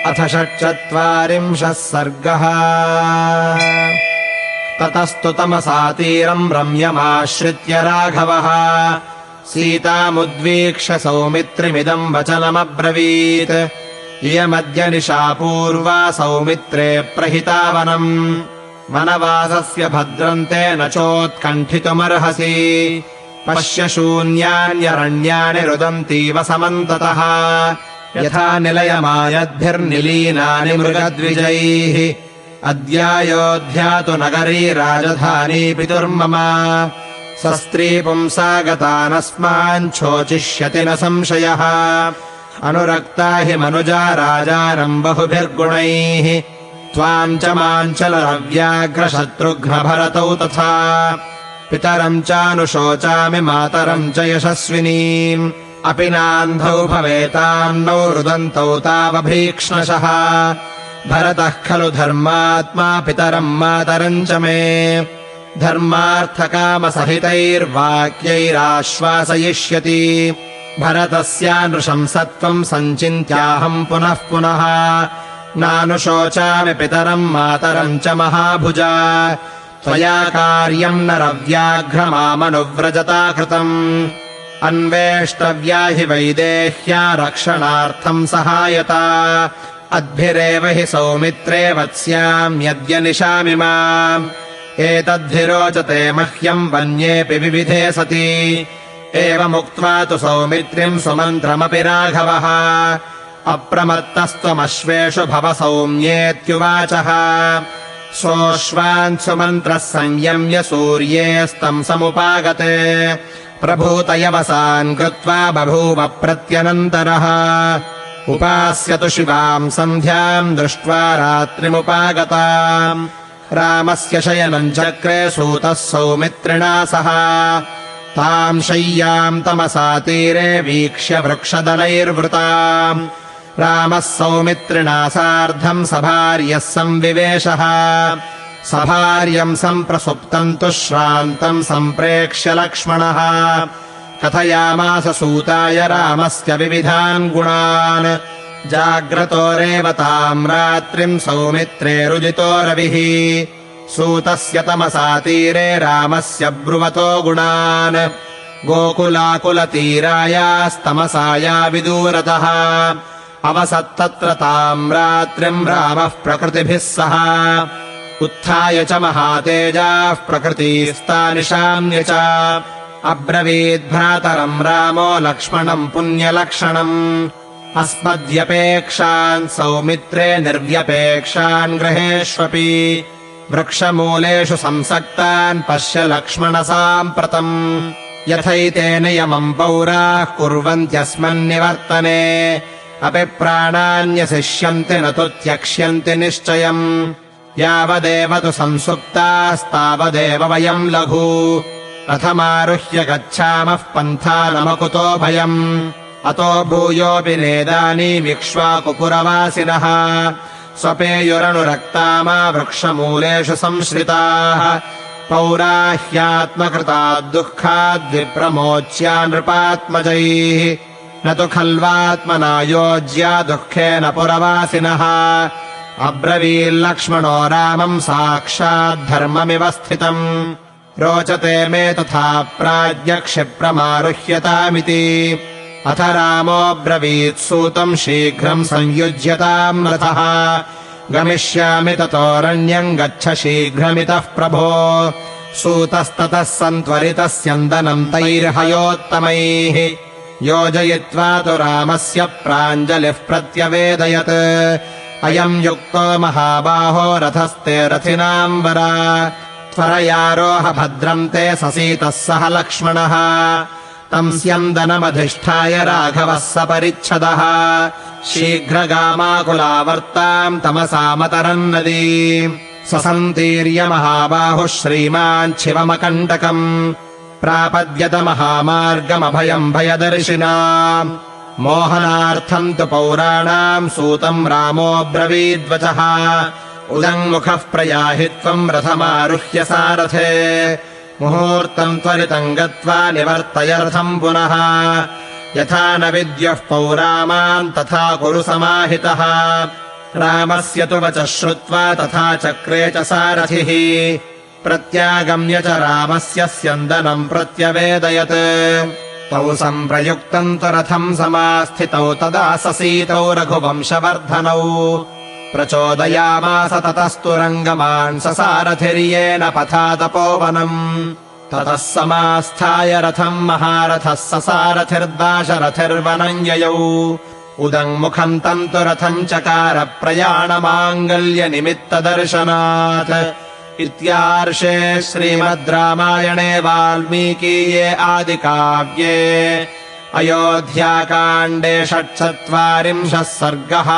अथ 46 सर्गः। ततस्तु तमसा तीरम् रम्यमाश्रित्य राघवः सीतामुद्वीक्ष्य सौमित्रिमिदम् वचनमब्रवीत्। इयमद्य निशा पूर्वा सौमित्रे प्रहिता वनम्, वनवासस्य भद्रन्ते न चोत्कण्ठितुमर्हसि। पश्य शून्यान्यरण्यानि रुदन्तीव समन्ततः, यथा निलयमायद्भिर्निलीनानि मृगद्विजैः। अद्यायोध्या तु नगरी राजधानी पितुर्मम, सस्त्री पुंसागतानस्माञ्छोचिष्यति न संशयः। अनुरक्ता हि मनुजा राजानम् बहुभिर्गुणैः, त्वाम् च माञ्चलरव्याघ्रशत्रुघ्नभरतौ तथा। पितरम् चानुशोचामि मातरम् च यशस्विनीम्, अपि नान्धौ भवेतान्नौ रुदन्तौ तावभीक्ष्णशः। भरतः खलु धर्मात्मा पितरम् मातरम् च मे, धर्मार्थकामसहितैर्वाक्यैराश्वासयिष्यति। भरतस्यानुशंसत्वम् सञ्चिन्त्याहम् पुनः पुनः, नानुशोचामि पितरम् मातरम् च महाभुजा। त्वया कार्यम् नरव्याघ्रमामनुव्रजता कृतम्, अन्वेष्टव्या हि वैदेह्या रक्षणार्थम् सहायता। अद्भिरेव हि सौमित्रे वत्स्याम्यद्य निशामिमाम्, एतद्भिरोचते मह्यम् वन्येऽपि विविधे सति। एवमुक्त्वा तु सौमित्रिम् सुमन्त्रमपि राघवः, अप्रमत्तस्त्वमश्वेषु भव सौम्येत्युवाचः। सोऽश्वान् सुमन्त्रः संयम्य सूर्येस्तम् समुपागते, प्रभूतयवसान् कृत्वा बभूव प्रत्यनन्तरः। उपास्यतु शिवाम् सन्ध्याम् दृष्ट्वा रात्रिमुपागताम्, रामस्य शयनम् चक्रे सूतः सौमित्रिणा सह। ताम् शय्याम् तमसा तीरे वीक्ष्य वृक्षदलैर्वृताम्, रामः सौमित्रिणा सार्धम् सभार्यः संविवेशः। सभार्यम् सम्प्रसुप्तम् तु श्रान्तम् सम्प्रेक्ष्य लक्ष्मणः, कथयामास सूताय रामस्य विविधान् गुणान्। जाग्रतो रेवताम् रात्रिम् सौमित्रे रुजितो रविः, सूतस्य तमसा तीरे रामस्य ब्रुवतो गुणान्। गोकुलाकुलतीरायास्तमसाया विदूरतः, अवसत्तत्र ताम् रात्रिम् रामः प्रकृतिभिः सह। उत्थाय च महातेजाः प्रकृतिस्तानिशाम्य च, अब्रवीद्भ्रातरम् रामो लक्ष्मणम् पुण्यलक्षणम्। अस्मद्यपेक्षान् सौमित्रे निर्व्यपेक्षान् गृहेष्वपि, वृक्षमूलेषु संसक्तान् पश्य लक्ष्मण साम्प्रतम्। यथैतेन यमम् पौराः कुर्वन्त्यस्मन्निवर्तने, अपि प्राणान्यशिष्यन्ति न तु त्यक्ष्यन्ति निश्चयम्। यावदेव तु संसुप्तास्तावदेव वयम् लघु, रथमारुह्य गच्छामः पन्थानमकुतो भयम्। अतो भूयोऽपि नेदानीमिक्ष्वाकुपुरवासिनः, स्वपेयुरनुरक्तामा वृक्षमूलेषु संश्रिताः। पौराह्यात्मकृताद्दुःखाद्विप्रमोच्या नृपात्मजैः, न तु खल्वात्मना योज्या दुःखेन पुरवासिनः। अब्रवील्लक्ष्मणो रामम् साक्षाद्धर्ममिव स्थितम्, रोचते मे तथा प्राज्ञक्षिप्रमारुह्यतामिति। अथ रामोऽब्रवीत्सूतम् शीघ्रम् संयुज्यताम् रथः, गमिष्यामि ततोरण्यम् गच्छ शीघ्रमितः प्रभो। सूतस्ततः सन्त्वरितः स्यन्दनम् तैर्हयोत्तमैः, योजयित्वा तु रामस्य प्राञ्जलिः प्रत्यवेदयत्। अयम् युक्तो महाबाहो रथस्ते रथिनाम् वरा, त्वरयारोह भद्रम् ते ससीतः सह लक्ष्मणः। तम् स्यन्दनमधिष्ठाय राघवः सपरिच्छदः, शीघ्रगामाकुलावर्ताम् तमसामतरम् नदी। ससन्तीर्य महाबाहुः श्रीमान् शिवमकण्टकम्, प्रापद्यत महामार्गमभयम् भयदर्शिनाम्। मोहनार्थम् तु पौराणाम् सूतम् रामोऽब्रवीद्वचः, उदङ्मुखः प्रयाहि त्वम् रथमारुह्य सारथे। मुहूर्तम् त्वरितम् गत्वा निवर्तय रथम् पुनः, यथा न विद्युः पौरामान् तथा कुरु समाहितः। रामस्य तु वचः श्रुत्वा तथा चक्रे च सारथिः प्रत्यागम्य च रामस्य स्यन्दनम् प्रत्यवेदयत् तौ सम्प्रयुक्तम् तु रथम् समास्थितौ तदा ससीतौ रघुवंशवर्धनौ प्रचोदयामास ततस्तु रङ्गमान् ससारथिर्येण पथा तपोवनम् ततः समास्थाय रथम् महारथः ससारथिर्दाशरथिर्वनम् ययौ उदङ्मुखम् तम् तु रथम् चकार प्रयाणमाङ्गल्यनिमित्तदर्शनात् इत्यार्षे श्रीमद् रामायणे वाल्मीकीये आदिकाव्ये अयोध्याकाण्डे 46 सर्गः।